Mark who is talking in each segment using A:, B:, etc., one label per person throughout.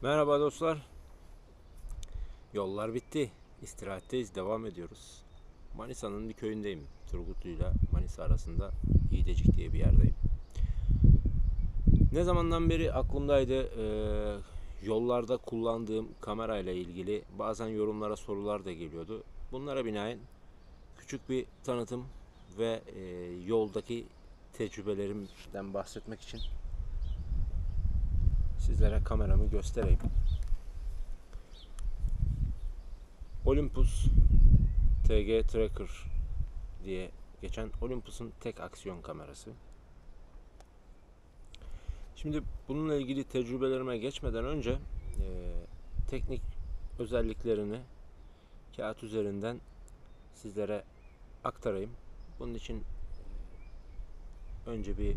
A: Merhaba dostlar. Yollar bitti. İstirahatteyiz. Devam ediyoruz. Manisa'nın bir köyündeyim. Turgutlu ile Manisa arasında İğdecik diye bir yerdeyim. Ne zamandan beri aklımdaydı. Yollarda kullandığım kamerayla ilgili bazen yorumlara sorular da geliyordu. Bunlara binaen küçük bir tanıtım ve yoldaki tecrübelerimden bahsetmek için sizlere kameramı göstereyim. Olympus TG Tracker diye geçen Olympus'un tek aksiyon kamerası. Şimdi bununla ilgili tecrübelerime geçmeden önce teknik özelliklerini kağıt üzerinden sizlere aktarayım. Bunun için önce bir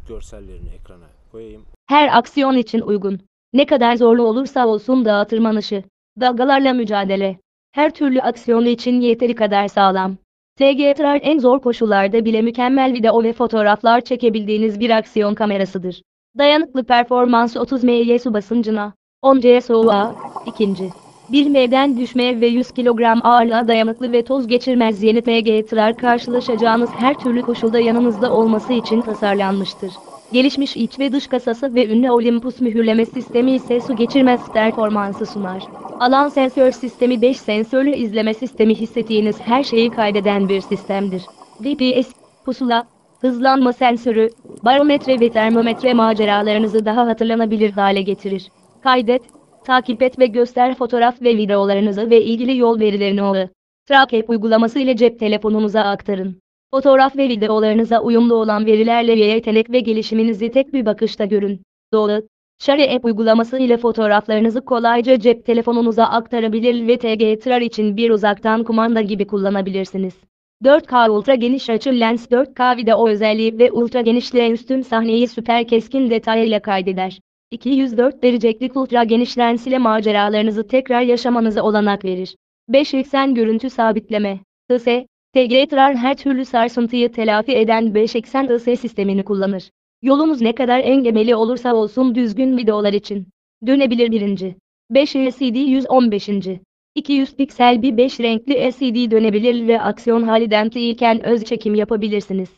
A: görsellerini ekrana koyayım.
B: Her aksiyon için uygun. Ne kadar zorlu olursa olsun dağa tırmanışı, dalgalarla mücadele. Her türlü aksiyonu için yeteri kadar sağlam. TGTR en zor koşullarda bile mükemmel video ve fotoğraflar çekebildiğiniz bir aksiyon kamerasıdır. Dayanıklı performans 30 my su basıncına, 10 C soğuğa, 2. 1 M'den düşmeye ve 100 kilogram ağırlığa dayanıklı ve toz geçirmez yeni TGTR karşılaşacağınız her türlü koşulda yanınızda olması için tasarlanmıştır. Gelişmiş iç ve dış kasası ve ünlü Olympus mühürleme sistemi ise su geçirmez performansı sunar. Alan sensör sistemi 5 sensörlü izleme sistemi hissettiğiniz her şeyi kaydeden bir sistemdir. GPS, pusula, hızlanma sensörü, barometre ve termometre maceralarınızı daha hatırlanabilir hale getirir. Kaydet, takip et ve göster fotoğraf ve videolarınızı ve ilgili yol verilerini OLE Track App uygulaması ile cep telefonunuza aktarın. Fotoğraf ve videolarınıza uyumlu olan verilerle yetenek ve gelişiminizi tek bir bakışta görün. Doğru. Share App uygulaması ile fotoğraflarınızı kolayca cep telefonunuza aktarabilir ve TGTR için bir uzaktan kumanda gibi kullanabilirsiniz. 4K ultra geniş açı lens 4K video özelliği ve ultra genişliğe üstün sahneyi süper keskin detay ile kaydeder. 204 derecelik ultra geniş lens ile maceralarınızı tekrar yaşamanıza olanak verir. 5 eksen görüntü sabitleme. IS, TGTR her türlü sarsıntıyı telafi eden 5 eksen IS sistemini kullanır. Yolunuz ne kadar engebeli olursa olsun düzgün videolar için. Dönebilir 1. 5 LCD 115. 200 piksel bir 5 renkli LCD dönebilir ve aksiyon haliden değilken öz çekim yapabilirsiniz.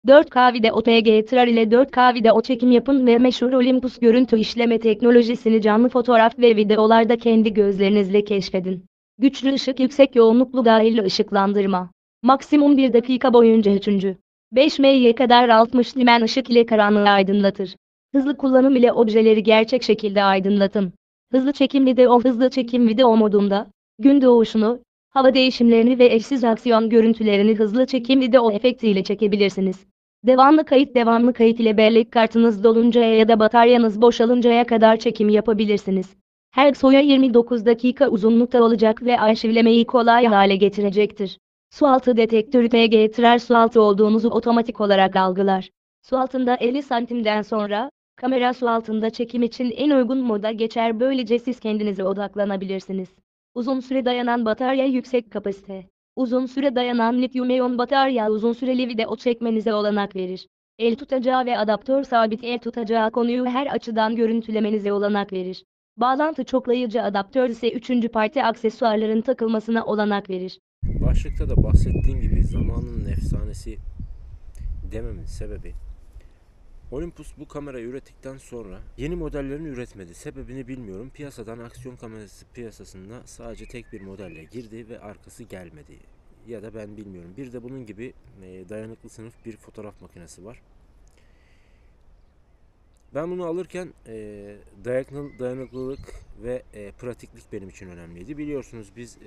B: 4K video TGTR ile 4K video çekim yapın ve meşhur Olympus görüntü işleme teknolojisini canlı fotoğraf ve videolarda kendi gözlerinizle keşfedin. Güçlü ışık yüksek yoğunluklu dahili ışıklandırma. Maksimum 1 dakika boyunca 3. 5 M'ye kadar 60 lümen ışık ile karanlığı aydınlatır. Hızlı kullanım ile objeleri gerçek şekilde aydınlatın. Hızlı çekim video modunda, gün doğuşunu, hava değişimlerini ve eşsiz aksiyon görüntülerini hızlı çekim video efektiyle çekebilirsiniz. Devamlı kayıt ile bellek kartınız doluncaya ya da bataryanız boşalıncaya kadar çekim yapabilirsiniz. Her soya 29 dakika uzunlukta olacak ve arşivlemeyi kolay hale getirecektir. Sualtı detektörü TGTR sualtı olduğunuzu otomatik olarak algılar. Sualtında 50 santimden sonra, kamera sualtında çekim için en uygun moda geçer, böylece siz kendinize odaklanabilirsiniz. Uzun süre dayanan batarya yüksek kapasite. Uzun süre dayanan lityum-iyon batarya uzun süreli video çekmenize olanak verir. El tutacağı ve adaptör sabit el tutacağı konuyu her açıdan görüntülemenize olanak verir. Bağlantı çoklayıcı adaptör ise üçüncü parti aksesuarların takılmasına olanak verir.
A: Başlıkta da bahsettiğim gibi zamanın efsanesi dememin sebebi, Olympus bu kamerayı ürettikten sonra yeni modellerini üretmedi. Sebebini bilmiyorum. Piyasadan aksiyon kamerası piyasasına sadece tek bir modelle girdi ve arkası gelmedi. Ya da ben bilmiyorum. Bir de bunun gibi dayanıklı sınıf bir fotoğraf makinesi var. Ben bunu alırken dayanıklılık ve pratiklik benim için önemliydi. Biliyorsunuz biz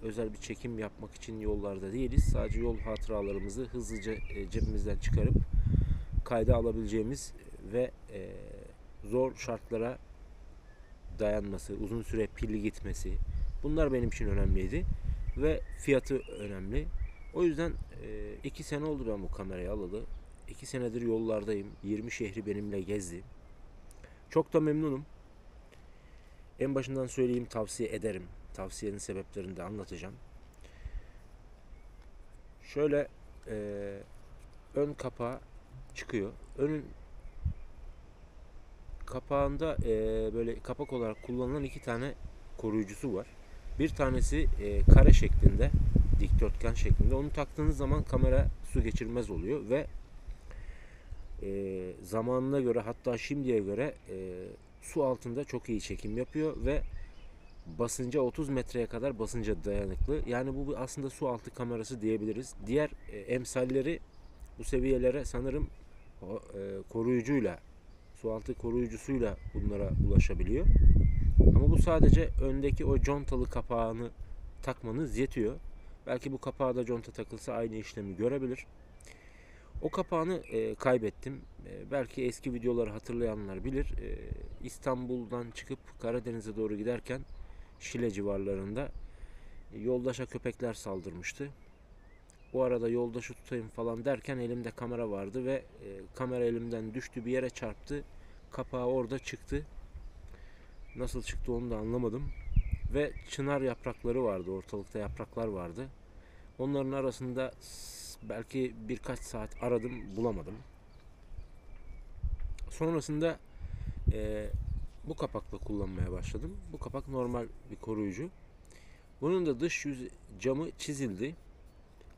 A: özel bir çekim yapmak için yollarda değiliz. Sadece yol hatıralarımızı hızlıca cebimizden çıkarıp kayda alabileceğimiz ve zor şartlara dayanması, uzun süre pilli gitmesi, bunlar benim için önemliydi ve fiyatı önemli. O yüzden 2 sene oldu ben bu kamerayı alalı. 2 senedir yollardayım. 20 şehri benimle gezdi. Çok da memnunum. En başından söyleyeyim, tavsiye ederim. Tavsiyenin sebeplerini de anlatacağım. Şöyle ön kapağı çıkıyor. Önün kapağında böyle kapak olarak kullanılan 2 tane koruyucusu var. Bir tanesi kare şeklinde, dikdörtgen şeklinde. Onu taktığınız zaman kamera su geçirmez oluyor ve zamanına göre, hatta şimdiye göre su altında çok iyi çekim yapıyor ve basınca 30 metreye kadar basınca dayanıklı. Yani bu aslında su altı kamerası diyebiliriz. Diğer emsalleri bu seviyelere sanırım koruyucuyla, su altı koruyucusuyla bunlara ulaşabiliyor. Ama bu sadece öndeki o contalı kapağını takmanız yetiyor. Belki bu kapağa da conta takılsa aynı işlemi görebilir. O kapağını kaybettim. Belki eski videoları hatırlayanlar bilir. İstanbul'dan çıkıp Karadeniz'e doğru giderken Şile civarlarında yoldaşa köpekler saldırmıştı. Bu arada yoldaşı tutayım falan derken elimde kamera vardı ve kamera elimden düştü, bir yere çarptı. Kapağı orada çıktı. Nasıl çıktı onu da anlamadım. Ve çınar yaprakları vardı. Ortalıkta yapraklar vardı. Onların arasında belki birkaç saat aradım, bulamadım. Sonrasında bu kapakla kullanmaya başladım. Bu kapak normal bir koruyucu. Bunun da dış yüz camı çizildi.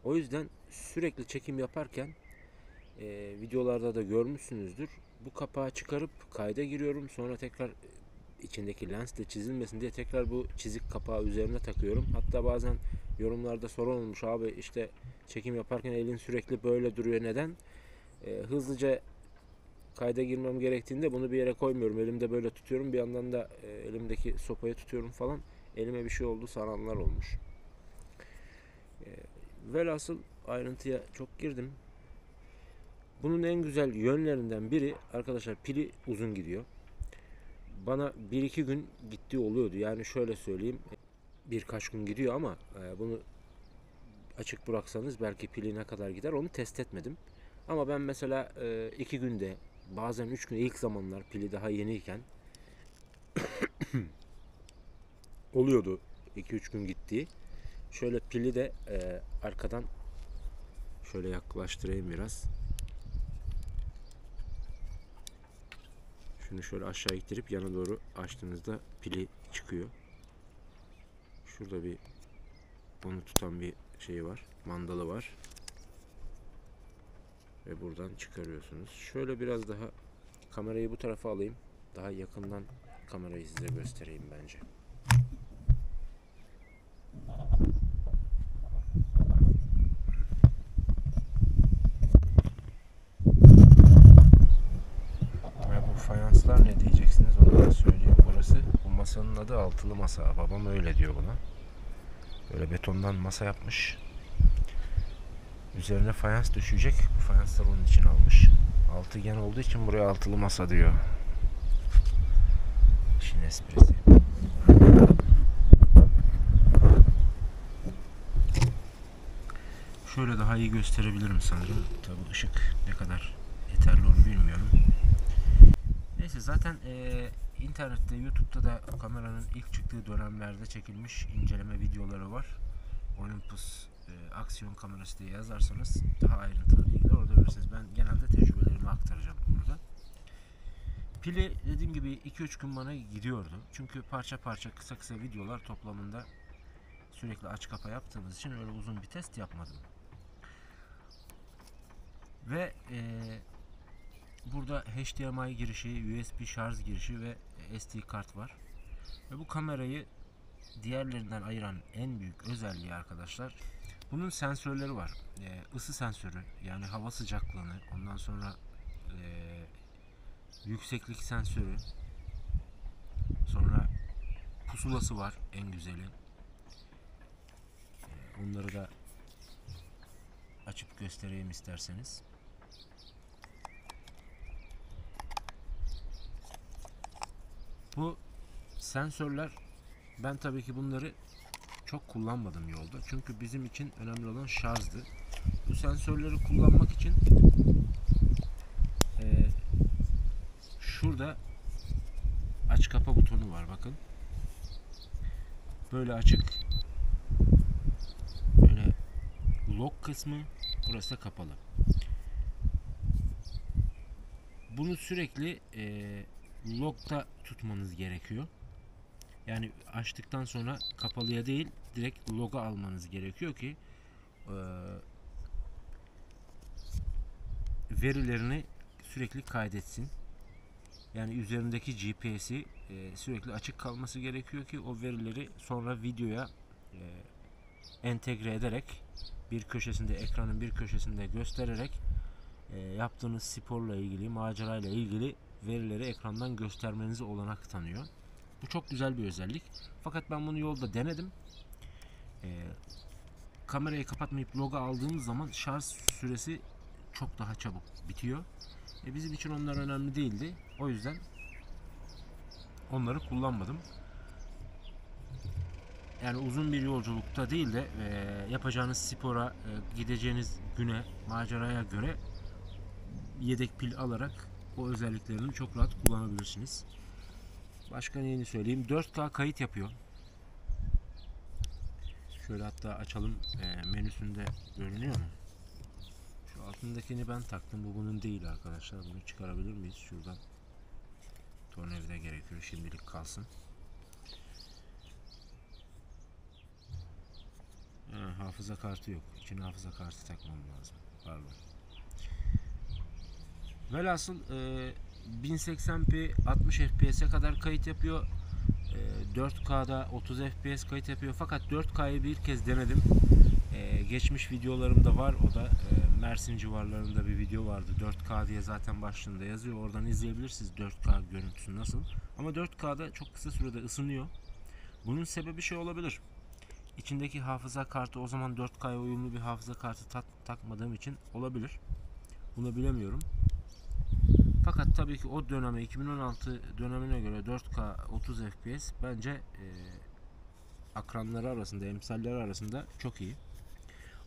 A: O yüzden sürekli çekim yaparken videolarda da görmüşsünüzdür. Bu kapağı çıkarıp kayda giriyorum. Sonra tekrar içindeki lens de çizilmesin diye tekrar bu çizik kapağı üzerine takıyorum. Hatta bazen yorumlarda soran olmuş, abi işte çekim yaparken elin sürekli böyle duruyor, neden? Hızlıca kayda girmem gerektiğinde bunu bir yere koymuyorum. Elimde böyle tutuyorum. Bir yandan da elimdeki sopayı tutuyorum falan. Elime bir şey oldu sananlar olmuş. Velhasıl ayrıntıya çok girdim. Bunun en güzel yönlerinden biri arkadaşlar, pili uzun gidiyor. Bana 1-2 gün gittiği oluyordu. Yani şöyle söyleyeyim, birkaç gün gidiyor ama bunu açık bıraksanız belki pili ne kadar gider onu test etmedim. Ama ben mesela 2 günde, bazen 3 gün, ilk zamanlar pili daha yeniyken oluyordu 2-3 gün gittiği. Şöyle pili de arkadan şöyle yaklaştırayım biraz. Şunu şöyle aşağı ittirip yana doğru açtığınızda pili çıkıyor. Şurada bir onu tutan bir şey var. Mandalı var. Ve buradan çıkarıyorsunuz. Şöyle biraz daha kamerayı bu tarafa alayım. Daha yakından kamerayı size göstereyim bence. Ve bu fayanslar ne diyeceksiniz, onu da söyleyeyim. Burası, bu masanın adı altılı masa. Babam öyle diyor buna. Böyle betondan masa yapmış. Üzerine fayans düşecek. Bu fayanslar onun için almış. Altıgen olduğu için buraya altılı masa diyor. İşin esprisi. Şöyle daha iyi gösterebilirim sanırım. Tabii ışık ne kadar yeterli onu bilmiyorum. Neyse, zaten internette, YouTube'da da kameranın ilk çıktığı dönemlerde çekilmiş inceleme videoları var. Olympus aksiyon kamerası diye yazarsanız daha ayrıntılı bilgiler orada verirsiniz. Ben genelde tecrübelerimi aktaracağım burada. Pili dediğim gibi 2-3 gün bana gidiyordu. Çünkü parça parça kısa kısa videolar toplamında sürekli aç kapa yaptığımız için öyle uzun bir test yapmadım. Ve burada HDMI girişi, USB şarj girişi ve SD kart var. Ve bu kamerayı diğerlerinden ayıran en büyük özelliği arkadaşlar, bunun sensörleri var. Isı sensörü, yani hava sıcaklığını, ondan sonra yükseklik sensörü, sonra pusulası var en güzeli. Onları da açıp göstereyim isterseniz. Bu sensörler, ben tabii ki bunları çok kullanmadım yolda. Çünkü bizim için önemli olan şarjdı. Bu sensörleri kullanmak için şurada aç kapa butonu var, bakın. Böyle açık, böyle lock kısmı, burası da kapalı. Bunu sürekli log'da tutmanız gerekiyor. Yani açtıktan sonra kapalıya değil direkt log'a almanız gerekiyor ki verilerini sürekli kaydetsin. Yani üzerindeki GPS'i sürekli açık kalması gerekiyor ki o verileri sonra videoya entegre ederek bir köşesinde, ekranın bir köşesinde göstererek yaptığınız sporla ilgili, macerayla ilgili verileri ekrandan göstermenize olanak tanıyor. Bu çok güzel bir özellik. Fakat ben bunu yolda denedim. Kamerayı kapatmayıp log'a aldığımız zaman şarj süresi çok daha çabuk bitiyor. Bizim için onlar önemli değildi. O yüzden onları kullanmadım. Yani uzun bir yolculukta değil de yapacağınız spora, gideceğiniz güne, maceraya göre yedek pil alarak o özelliklerini çok rahat kullanabilirsiniz. Başka neyini söyleyeyim? 4K kayıt yapıyor. Şöyle hatta açalım, menüsünde görünüyor mu? Şu altındakini ben taktım. Bu bunun değil arkadaşlar. Bunu çıkarabilir miyiz? Şuradan tornavida gerekiyor. Şimdilik kalsın. Hafıza kartı yok. İçine hafıza kartı takmam lazım. Pardon. Velhasıl 1080p 60 FPS'e kadar kayıt yapıyor. 4K'da 30 FPS kayıt yapıyor. Fakat 4K'yı bir kez denedim. Geçmiş videolarımda var. O da Mersin civarlarında bir video vardı. 4K diye zaten başlığında yazıyor. Oradan izleyebilirsiniz 4K görüntüsü nasıl. Ama 4K'da çok kısa sürede ısınıyor. Bunun sebebi şey olabilir. İçindeki hafıza kartı o zaman 4K'ya uyumlu bir hafıza kartı takmadığım için olabilir. Bunu bilemiyorum. Fakat tabii ki o döneme, 2016 dönemine göre 4K 30 FPS bence akranları arasında, emsalleri arasında çok iyi.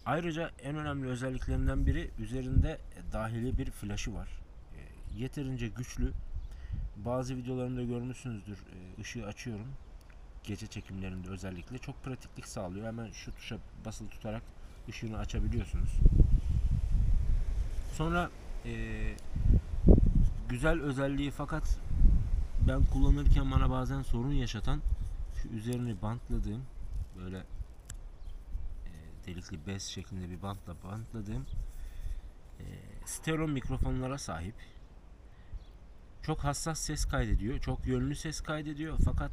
A: Ayrıca en önemli özelliklerinden biri üzerinde dahili bir flaşı var. Yeterince güçlü. Bazı videolarımda görmüşsünüzdür. Işığı açıyorum. Gece çekimlerinde özellikle çok pratiklik sağlıyor. Hemen şu tuşa basılı tutarak ışığını açabiliyorsunuz. Sonra güzel özelliği fakat ben kullanırken bana bazen sorun yaşatan şu üzerini bantladığım böyle delikli bez şeklinde bir bantla bantladığım stereo mikrofonlara sahip. Çok hassas ses kaydediyor. Çok yönlü ses kaydediyor. Fakat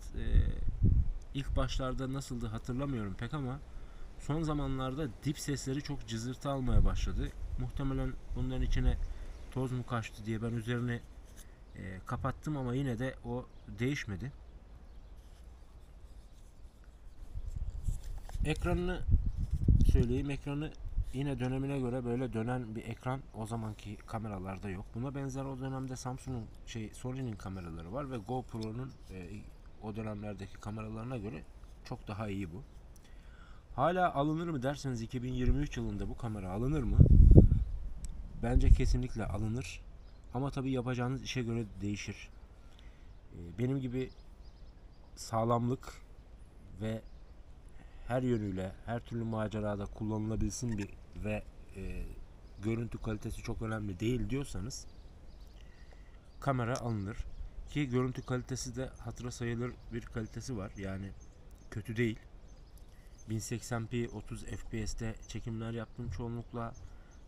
A: ilk başlarda nasıldı hatırlamıyorum pek ama son zamanlarda dip sesleri çok cızırtı almaya başladı. Muhtemelen bunların içine toz mu kaçtı diye ben üzerini kapattım ama yine de o değişmedi. Ekranını söyleyeyim. Ekranı yine dönemine göre böyle dönen bir ekran o zamanki kameralarda yok. Buna benzer o dönemde Samsung'un Sony'nin kameraları var ve GoPro'nun o dönemlerdeki kameralarına göre çok daha iyi bu. Hala alınır mı derseniz 2023 yılında bu kamera alınır mı? Bence kesinlikle alınır. Ama tabii yapacağınız işe göre değişir. Benim gibi sağlamlık ve her yönüyle, her türlü macerada kullanılabilsin ve görüntü kalitesi çok önemli değil diyorsanız kamera alınır. Ki görüntü kalitesi de hatırı sayılır bir kalitesi var. Yani kötü değil. 1080p 30 FPS'te çekimler yaptım çoğunlukla.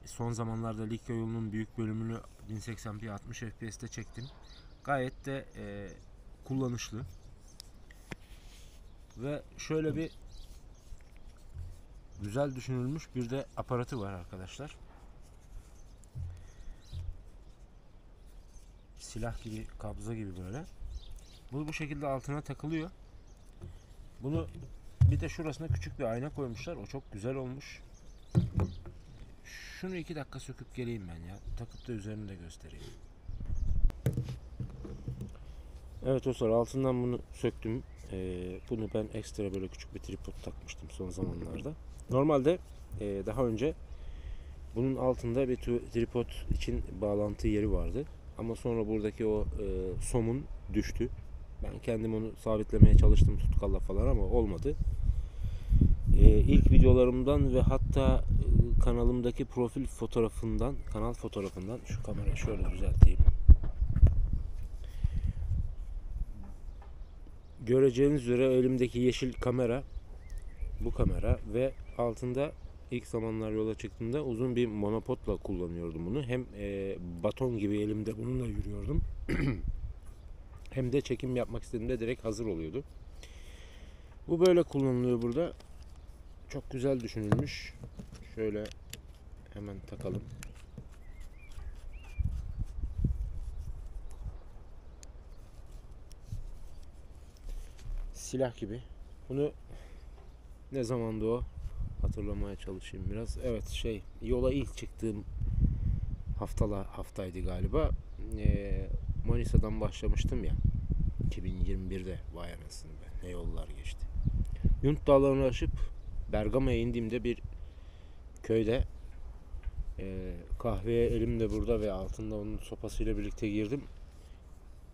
A: Son zamanlarda Likya yolunun büyük bölümünü 1080p 60 FPS'te çektim. Gayet de kullanışlı. Ve şöyle bir güzel düşünülmüş bir de aparatı var arkadaşlar. Silah gibi, kabza gibi böyle. Bu şekilde altına takılıyor. Bunu bir de şurasına küçük bir ayna koymuşlar. O çok güzel olmuş. Şunu 2 dakika söküp geleyim ben ya. Takıp da üzerini de göstereyim. Evet dostlar, altından bunu söktüm. Bunu ben ekstra böyle küçük bir tripod takmıştım son zamanlarda. Normalde daha önce bunun altında bir tripod için bağlantı yeri vardı. Ama sonra buradaki o somun düştü. Ben kendim onu sabitlemeye çalıştım tutkalla falan ama olmadı. İlk videolarımdan ve hatta kanalımdaki profil fotoğrafından, kanal fotoğrafından şu kamerayı şöyle düzelteyim. Göreceğiniz üzere elimdeki yeşil kamera, bu kamera ve altında ilk zamanlar yola çıktığımda uzun bir monopodla kullanıyordum bunu. Hem baton gibi elimde bununla yürüyordum. Hem de çekim yapmak istediğimde direkt hazır oluyordu. Bu böyle kullanılıyor burada. Çok güzel düşünülmüş. Şöyle hemen takalım. Silah gibi. Bunu ne zamandı o? Hatırlamaya çalışayım biraz. Evet, yola ilk çıktığım haftaydı galiba. Manisa'dan başlamıştım ya. 2021'de, vay anasını be. Ne yollar geçti. Yunt dağlarını aşıp Bergama'ya indiğimde bir köyde kahveye elimde burada ve altında onun sopasıyla birlikte girdim.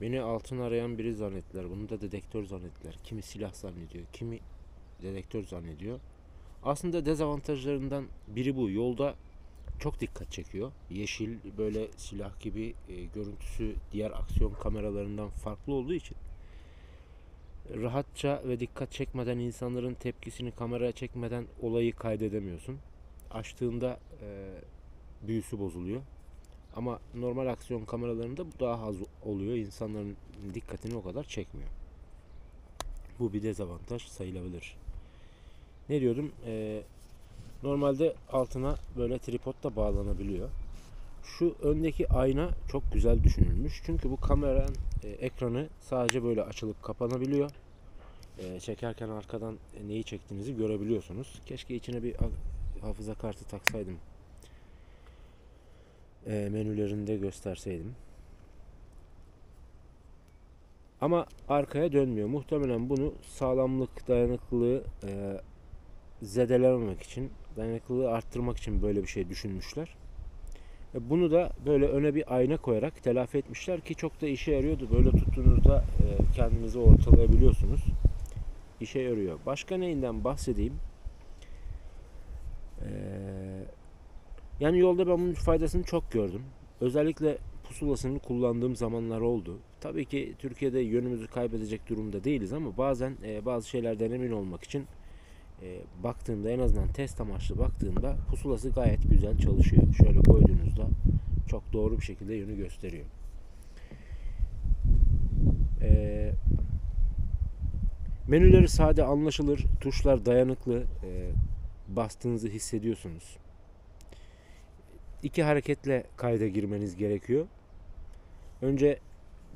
A: Beni altın arayan biri zannettiler. Bunu da dedektör zannettiler. Kimi silah zannediyor, kimi dedektör zannediyor. Aslında dezavantajlarından biri bu. Yolda çok dikkat çekiyor. Yeşil, böyle silah gibi görüntüsü diğer aksiyon kameralarından farklı olduğu için rahatça ve dikkat çekmeden, insanların tepkisini kameraya çekmeden olayı kaydedemiyorsun. Açtığında büyüsü bozuluyor. Ama normal aksiyon kameralarında bu daha az oluyor. İnsanların dikkatini o kadar çekmiyor. Bu bir dezavantaj sayılabilir. Ne diyordum? Normalde altına böyle tripodla bağlanabiliyor. Şu öndeki ayna çok güzel düşünülmüş. Çünkü bu kameranın ekranı sadece böyle açılıp kapanabiliyor. Çekerken arkadan neyi çektiğinizi görebiliyorsunuz. Keşke içine bir hafıza kartı taksaydım. Menülerinde gösterseydim. Ama arkaya dönmüyor. Muhtemelen bunu sağlamlık, dayanıklılığı zedelememek için, dayanıklılığı arttırmak için böyle bir şey düşünmüşler. Bunu da böyle öne bir ayna koyarak telafi etmişler ki çok da işe yarıyordu. Böyle tuttuğunuzda kendinizi ortalayabiliyorsunuz. İşe yarıyor. Başka neyinden bahsedeyim? Yani yolda ben bunun faydasını çok gördüm. Özellikle pusulasını kullandığım zamanlar oldu. Tabii ki Türkiye'de yönümüzü kaybedecek durumda değiliz ama bazen bazı şeylerden emin olmak için baktığımda, en azından test amaçlı baktığımda pusulası gayet güzel çalışıyor. Şöyle koyduğunuzda çok doğru bir şekilde yönü gösteriyor. Menüleri sade, anlaşılır, tuşlar dayanıklı, bastığınızı hissediyorsunuz. 2 hareketle kayda girmeniz gerekiyor. Önce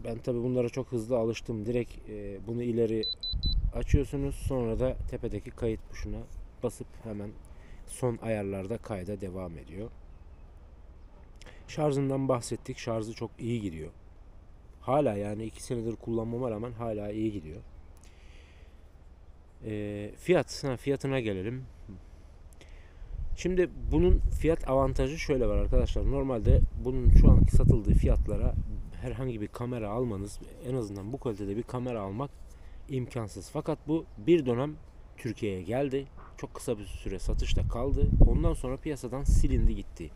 A: ben tabi bunlara çok hızlı alıştım. Direkt bunu ileri açıyorsunuz. Sonra da tepedeki kayıt tuşuna basıp hemen son ayarlarda kayda devam ediyor. Şarjından bahsettik. Şarjı çok iyi gidiyor. Hala, yani 2 senedir kullanmama rağmen hala iyi gidiyor. Fiyatına gelelim. Şimdi bunun fiyat avantajı şöyle var arkadaşlar. Normalde bunun şu anki satıldığı fiyatlara herhangi bir kamera almanız, en azından bu kalitede bir kamera almak imkansız. Fakat bu bir dönem Türkiye'ye geldi. Çok kısa bir süre satışta kaldı. Ondan sonra piyasadan silindi gitti.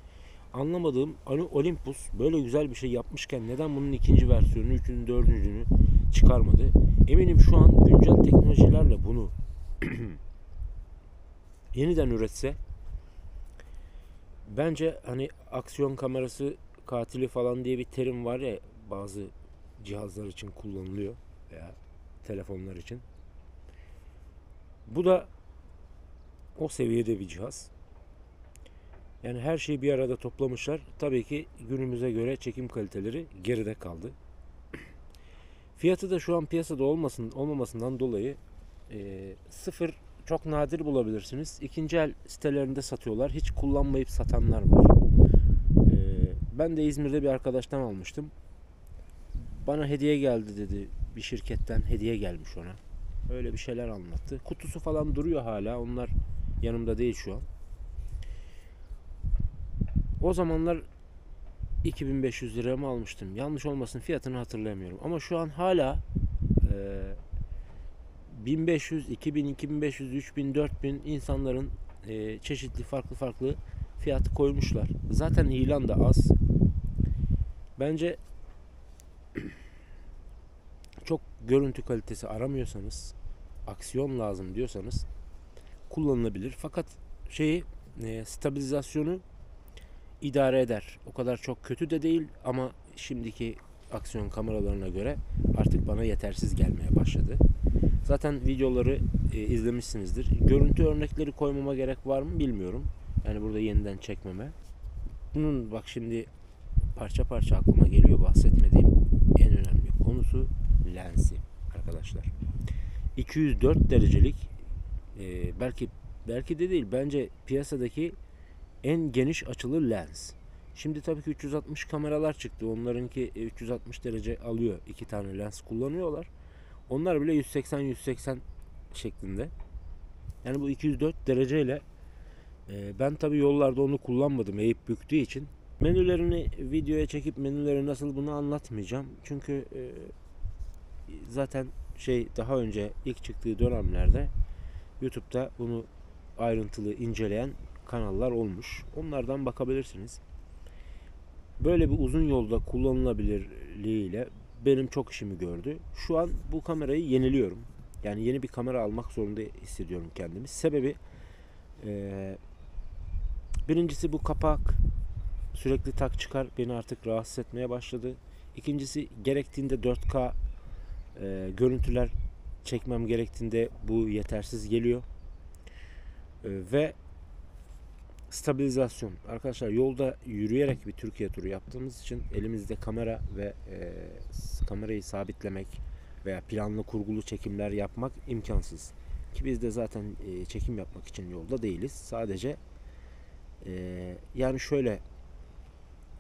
A: Anlamadığım, Olympus böyle güzel bir şey yapmışken neden bunun ikinci versiyonunu, üçüncü, dördüncünü çıkarmadı? Eminim şu an güncel teknolojilerle bunu yeniden üretse, bence hani aksiyon kamerası katili falan diye bir terim var ya, bazı cihazlar için kullanılıyor veya telefonlar için. Bu da o seviyede bir cihaz. Yani her şeyi bir arada toplamışlar. Tabii ki günümüze göre çekim kaliteleri geride kaldı. Fiyatı da şu an piyasada olmamasından dolayı sıfır çok nadir bulabilirsiniz. İkinci el sitelerinde satıyorlar. Hiç kullanmayıp satanlar var. Ben de İzmir'de bir arkadaştan almıştım. Bana hediye geldi dedi. Bir şirketten hediye gelmiş ona. Öyle bir şeyler anlattı. Kutusu falan duruyor hala. Onlar yanımda değil şu an. O zamanlar 2500 liraya mı almıştım? Yanlış olmasın, fiyatını hatırlamıyorum. Ama şu an hala 1500, 2000, 2500, 3000, 4000 insanların çeşitli farklı fiyat koymuşlar. Zaten ilan da az. Bence çok görüntü kalitesi aramıyorsanız, aksiyon lazım diyorsanız kullanılabilir. Fakat stabilizasyonu idare eder. O kadar çok kötü de değil ama şimdiki aksiyon kameralarına göre artık bana yetersiz gelmeye başladı. Zaten videoları izlemişsinizdir. Görüntü örnekleri koymama gerek var mı bilmiyorum. Yani burada yeniden çekmeme. Bunun bak şimdi parça parça aklıma geliyor, bahsetmediğim en önemli konusu lensi arkadaşlar. 204 derecelik belki de değil, bence piyasadaki en geniş açılı lens. Şimdi tabii ki 360 kameralar çıktı. Onlarınki 360 derece alıyor. 2 tane lens kullanıyorlar. Onlar bile 180 şeklinde. Yani bu 204 dereceyle ben tabii yollarda onu kullanmadım, eğip büktüğü için. Menülerini videoya çekip menüleri nasıl, bunu anlatmayacağım. Çünkü zaten daha önce ilk çıktığı dönemlerde YouTube'da bunu ayrıntılı inceleyen kanallar olmuş. Onlardan bakabilirsiniz. Böyle bir uzun yolda kullanılabilirliğiyle benim çok işimi gördü. Şu an bu kamerayı yeniliyorum. Yani yeni bir kamera almak zorunda hissediyorum kendimi. Sebebi birincisi, bu kapak sürekli tak çıkar beni artık rahatsız etmeye başladı. İkincisi, gerektiğinde 4K görüntüler çekmem gerektiğinde bu yetersiz geliyor. Ve stabilizasyon. Arkadaşlar, yolda yürüyerek bir Türkiye turu yaptığımız için elimizde kamera ve kamerayı sabitlemek veya planlı kurgulu çekimler yapmak imkansız. Ki biz de zaten çekim yapmak için yolda değiliz. Sadece yani şöyle,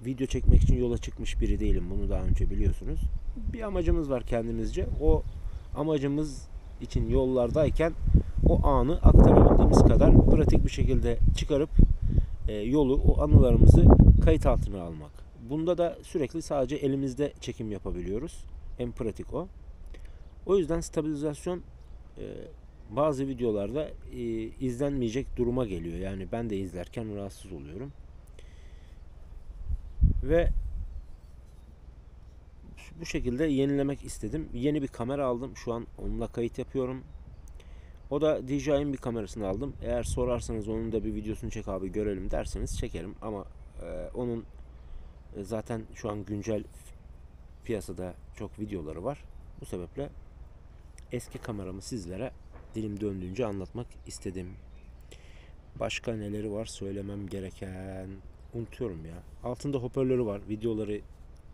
A: video çekmek için yola çıkmış biri değilim. Bunu daha önce biliyorsunuz. Bir amacımız var kendimizce. O amacımız için yollardayken o anı aktarabildiğimiz kadar pratik bir şekilde çıkarıp yolu, o anılarımızı kayıt altına almak. Bunda da sürekli sadece elimizde çekim yapabiliyoruz. En pratik o. O yüzden stabilizasyon bazı videolarda izlenmeyecek duruma geliyor. Yani ben de izlerken rahatsız oluyorum. Ve bu şekilde yenilemek istedim. Yeni bir kamera aldım. Şu an onunla kayıt yapıyorum. O da DJI'nin bir kamerasını aldım. Eğer sorarsanız onun da bir videosunu çek abi görelim derseniz çekerim. Ama onun zaten şu an güncel piyasada çok videoları var. Bu sebeple eski kameramı sizlere dilim döndüğünce anlatmak istedim. Başka neleri var söylemem gereken? Unutuyorum ya. Altında hoparlörü var. Videoları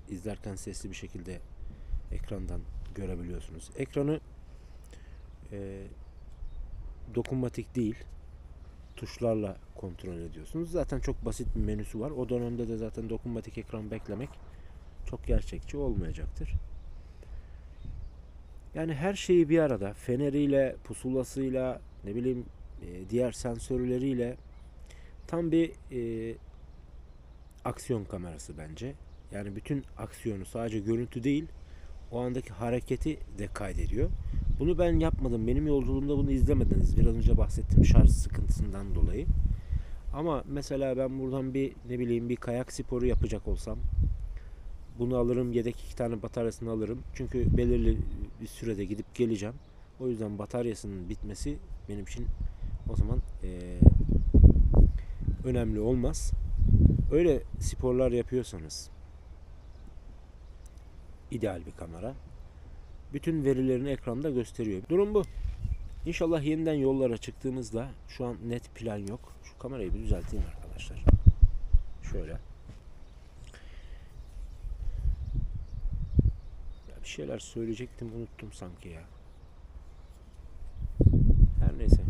A: izlerken sesli bir şekilde ekrandan görebiliyorsunuz. Ekranı dokunmatik değil, tuşlarla kontrol ediyorsunuz. Zaten çok basit bir menüsü var. O dönemde de zaten dokunmatik ekran beklemek çok gerçekçi olmayacaktır. Yani her şeyi bir arada, feneriyle, pusulasıyla, ne bileyim diğer sensörleriyle tam bir aksiyon kamerası bence. Yani bütün aksiyonu, sadece görüntü değil, o andaki hareketi de kaydediyor. Bunu ben yapmadım. Benim yolculuğumda bunu izlemediniz. Biraz önce bahsettiğim şarj sıkıntısından dolayı. Ama mesela ben buradan bir kayak sporu yapacak olsam bunu alırım. Yedek 2 tane bataryasını alırım. Çünkü belirli bir sürede gidip geleceğim. O yüzden bataryasının bitmesi benim için o zaman önemli olmaz. Öyle sporlar yapıyorsanız ideal bir kamera. Bütün verilerini ekranda gösteriyor. Durum bu. İnşallah yeniden yollara çıktığımızda, şu an net plan yok. Şu kamerayı bir düzelteyim arkadaşlar. Şöyle. Ya bir şeyler söyleyecektim, unuttum sanki ya. Her neyse.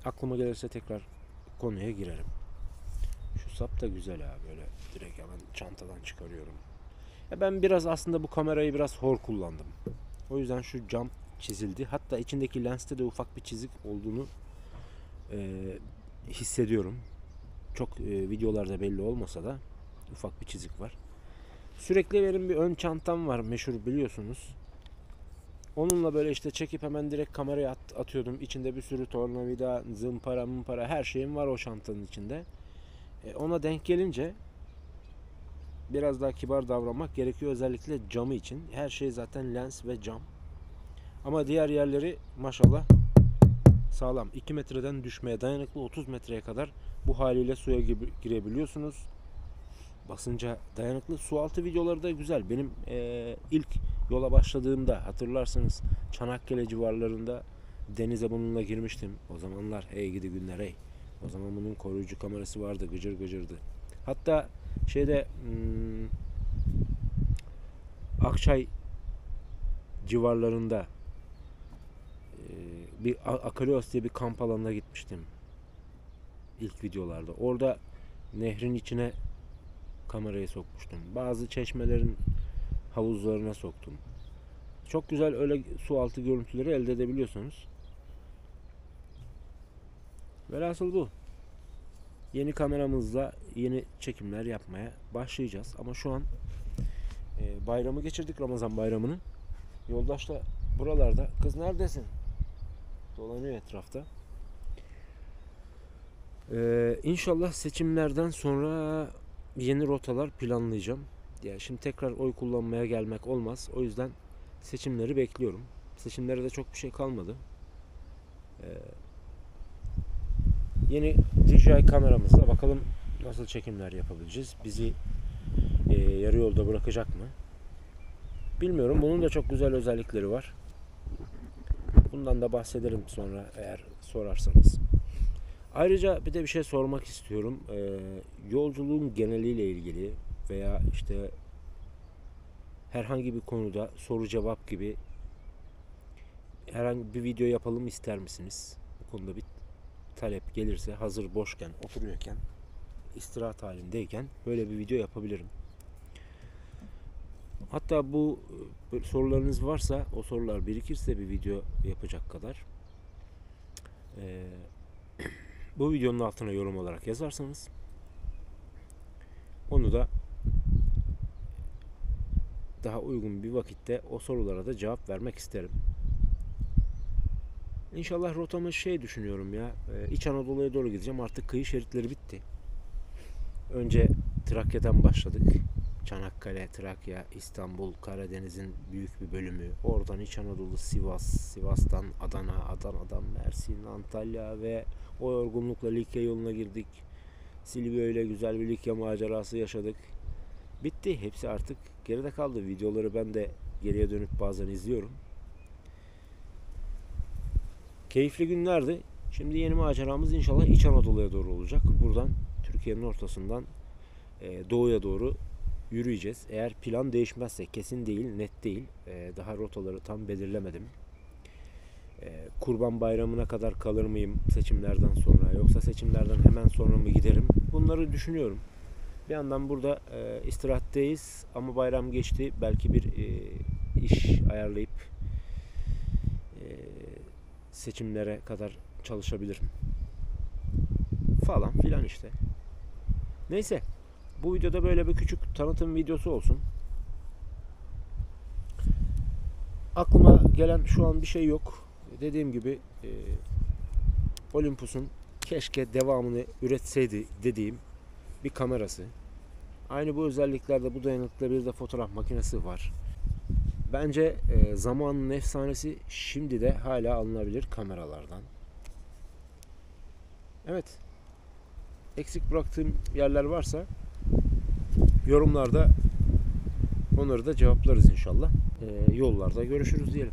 A: Aklıma gelirse tekrar konuya girerim. Şu sap da güzel ha, böyle direkt hemen çantadan çıkarıyorum. Ya ben biraz aslında bu kamerayı biraz hor kullandım. O yüzden şu cam çizildi. Hatta içindeki lenste de ufak bir çizik olduğunu hissediyorum. Çok videolarda belli olmasa da ufak bir çizik var. Sürekli benim bir ön çantam var, meşhur biliyorsunuz. Onunla böyle işte çekip hemen direkt kameraya atıyordum. İçinde bir sürü tornavida, zımpara, her şeyim var o çantanın içinde. Ona denk gelince biraz daha kibar davranmak gerekiyor, özellikle camı için. Her şey zaten lens ve cam. Ama diğer yerleri maşallah sağlam. 2 metreden düşmeye dayanıklı, 30 metreye kadar bu haliyle suya girebiliyorsunuz. Basınca dayanıklı. Su altı videoları da güzel. Benim ilk yola başladığımda hatırlarsanız Çanakkale civarlarında denize bununla girmiştim. O zamanlar hey gidi günler hey. O zaman bunun koruyucu kamerası vardı, gıcır gıcırdı. Hatta Akçay civarlarında bir Akalios diye bir kamp alanına gitmiştim. İlk videolarda. Orada nehrin içine kamerayı sokmuştum. Bazı çeşmelerin havuzlarına soktum. Çok güzel öyle su altı görüntüleri elde edebiliyorsunuz. Velhasıl bu. Yeni kameramızla yeni çekimler yapmaya başlayacağız. Ama şu an bayramı geçirdik, Ramazan bayramını. Yoldaş da buralarda. Kız neredesin? Dolanıyor etrafta. İnşallah seçimlerden sonra yeni rotalar planlayacağım. Yani şimdi tekrar oy kullanmaya gelmek olmaz. O yüzden seçimleri bekliyorum. Seçimlere de çok bir şey kalmadı. Yeni DJI kameramızla bakalım nasıl çekimler yapabileceğiz. Bizi yarı yolda bırakacak mı? Bilmiyorum. Bunun da çok güzel özellikleri var. Bundan da bahsederim sonra eğer sorarsanız. Ayrıca bir de bir şey sormak istiyorum. Yolculuğun geneliyle ilgili veya işte herhangi bir konuda soru cevap gibi herhangi bir video yapalım ister misiniz? Bu konuda bir talep gelirse, hazır boşken, oturuyorken, istirahat halindeyken böyle bir video yapabilirim. Hatta bu sorularınız varsa, o sorular birikirse bir video yapacak kadar bu videonun altına yorum olarak yazarsanız onu da daha uygun bir vakitte o sorulara da cevap vermek isterim. İnşallah rotamı düşünüyorum ya. İç Anadolu'ya doğru gideceğim. Artık kıyı şeritleri bitti. Önce Trakya'dan başladık. Çanakkale, Trakya, İstanbul, Karadeniz'in büyük bir bölümü. Oradan İç Anadolu, Sivas, Sivas'tan Adana, Adana'dan Mersin, Antalya ve o yorgunlukla Likya yoluna girdik. Silivri ile güzel bir Likya macerası yaşadık. Bitti. Hepsi artık geride kaldı. Videoları ben de geriye dönüp bazen izliyorum. Keyifli günlerdi. Şimdi yeni maceramız inşallah İç Anadolu'ya doğru olacak. Buradan Türkiye'nin ortasından doğuya doğru yürüyeceğiz. Eğer plan değişmezse, kesin değil, net değil. Daha rotaları tam belirlemedim. Kurban Bayramı'na kadar kalır mıyım seçimlerden sonra, yoksa seçimlerden hemen sonra mı giderim? Bunları düşünüyorum. Bir yandan burada istirahatteyiz ama bayram geçti. Belki bir iş ayarlayıp seçimlere kadar çalışabilirim. Falan filan işte. Neyse. Bu videoda böyle bir küçük tanıtım videosu olsun. Aklıma gelen şu an bir şey yok. Dediğim gibi Olympus'un keşke devamını üretseydi dediğim bir kamerası. Aynı bu özelliklerde, bu dayanıklıkta bir de fotoğraf makinesi var. Bence zamanın efsanesi şimdi de hala alınabilir kameralardan. Evet. Eksik bıraktığım yerler varsa yorumlarda onları da cevaplarız inşallah. Yollarda görüşürüz diyelim.